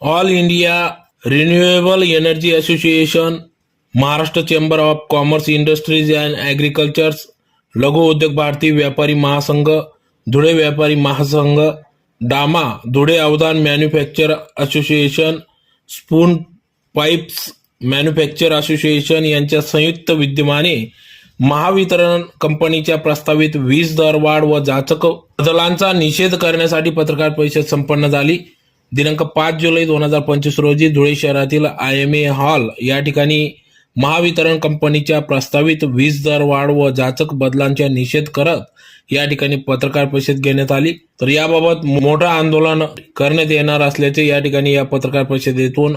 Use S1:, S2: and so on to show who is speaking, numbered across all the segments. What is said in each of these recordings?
S1: All India renewable energy association, Maharashtra chamber of commerce, industries and agricultures, Laghu Udyog Bharati व्यापारी महासंघ, धुळे व्यापारी महासंघ, डामा धुळे अवधान manufacture association, spun pipes manufacture association यांच्या संयुक्त विद्यमाने महावितरण कंपनीच्या प्रस्तावित वीज दर वाढ व जाचक बदलांचा निषेध करण्यासाठी पत्रकार परिषद संपन्न झाली. दिनांक 5 जुलै 2025 रोजी धुळे शहरातील IMA हॉल या ठिकाणी महावितरण कंपनीच्या प्रस्तावित वीज दर वाढ व जाचक बदलांचा निषेध करत या ठिकाणी पत्रकार परिषद घेण्यात आली. तर याबाबत मोठं आंदोलन करण्यात येणार असल्याचे या ठिकाणी या पत्रकार परिषदेतून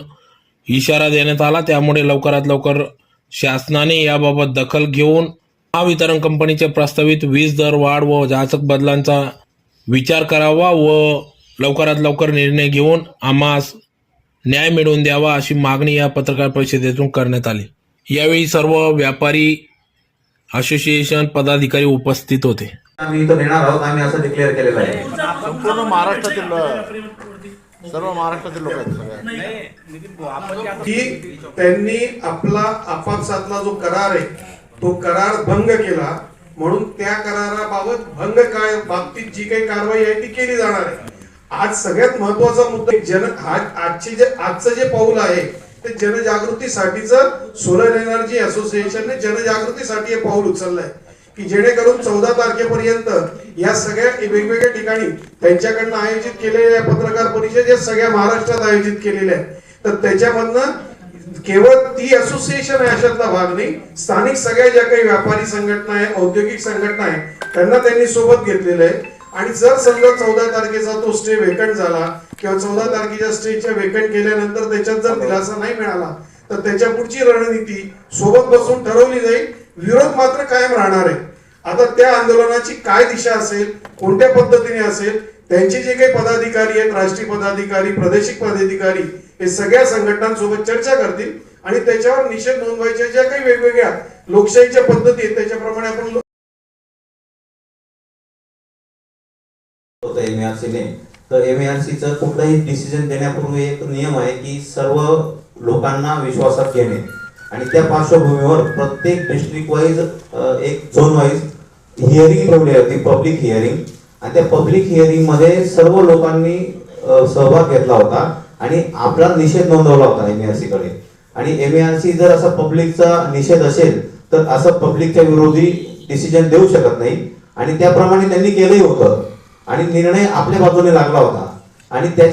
S1: इशारा देण्यात आला. त्यामुळे लवकरात लवकर शासनाने याबाबत दखल घेऊन महावितरण कंपनीच्या प्रस्तावित वीज दर वाढ व जाचक बदलांचा विचार करावा व लवकरात लवकर निर्णय घेऊन आम्हास न्याय मिळवून द्यावा अशी मागणी या पत्रकार परिषदेतून करण्यात आली. यावेळी सर्व व्यापारी असोसिएशन पदाधिकारी उपस्थित होते.
S2: आम्ही इथं देणार आहोत, आम्ही असं डिक्लेअर केलेलं आहे.
S3: संपूर्ण महाराष्ट्रातील सर्व महाराष्ट्रातील लोक आहेत सगळ्या
S4: की त्यांनी आपला आपापसातला जो करार आहे तो करार भंग केला, म्हणून त्या कराराबाबत भंग काय बाबतीत जी काही कारवाई आहे ती केली जाणार आहे. आज सगळ्यात महत्वाचा मुद्दा आजचं जे पाऊल आहे ते जनजागृतीसाठीचं सोलर एनर्जी असोसिएशनने जनजागृतीसाठी हे पाऊल उचललंय की जेणेकरून 14 तारखेपर्यंत या सगळ्या वेगवेगळ्या ठिकाणी त्यांच्याकडनं आयोजित केलेल्या पत्रकार परिषद या सगळ्या महाराष्ट्रात आयोजित केलेल्या आहेत. तर त्याच्यामधनं केवळ ती असोसिएशन आहे अशातला भाग नाही, स्थानिक सगळ्या ज्या काही व्यापारी संघटना आहे, औद्योगिक संघटना आहे, त्यांना त्यांनी सोबत घेतलेलं आहे. आणि जर समजा 14 तारखेचा तो स्टे वेकंट झाला किंवा 14 तारखेच्या स्टेच्या वेकंट केल्यानंतर त्याच्यात जर दिलासा नाही मिळाला तर त्याच्या पुढची रणनीती सोबत बसून ठरवली जाईल. विरोध मात्र कायम राहणार आहे. आता त्या आंदोलनाची काय दिशा असेल, कोणत्या पद्धतीने असेल, त्यांचे जे काही पदाधिकारी आहेत, राष्ट्रीय पदाधिकारी, प्रादेशिक पदाधिकारी, हे सगळ्या संघटनांसोबत चर्चा करतील आणि त्याच्यावर निषेध नोंदवायच्या ज्या काही वेगवेगळ्या लोकशाहीच्या पद्धती आहेत त्याच्याप्रमाणे आपण
S2: MRCने. तर MRCचं कुठलाही डिसिजन देण्यापूर्वी एक नियम आहे की सर्व लोकांना विश्वासात घेणे आणि त्या पार्श्वभूमीवर प्रत्येक डिस्ट्रिक्ट वाईज एक झोन वाईज हिअरिंग ठेवली होती, पब्लिक हिअरिंग. आणि त्या पब्लिक हिअरिंग मध्ये सर्व लोकांनी सहभाग घेतला होता आणि आपला निषेध नोंदवला होता MRC कडे. आणि MRC जर असा पब्लिकचा निषेध असेल तर असं पब्लिकच्या विरोधी डिसिजन देऊ शकत नाही आणि त्याप्रमाणे त्यांनी केलंही होतं आणि निर्णय आपल्या बाजूने लागला होता. आणि त्याच्या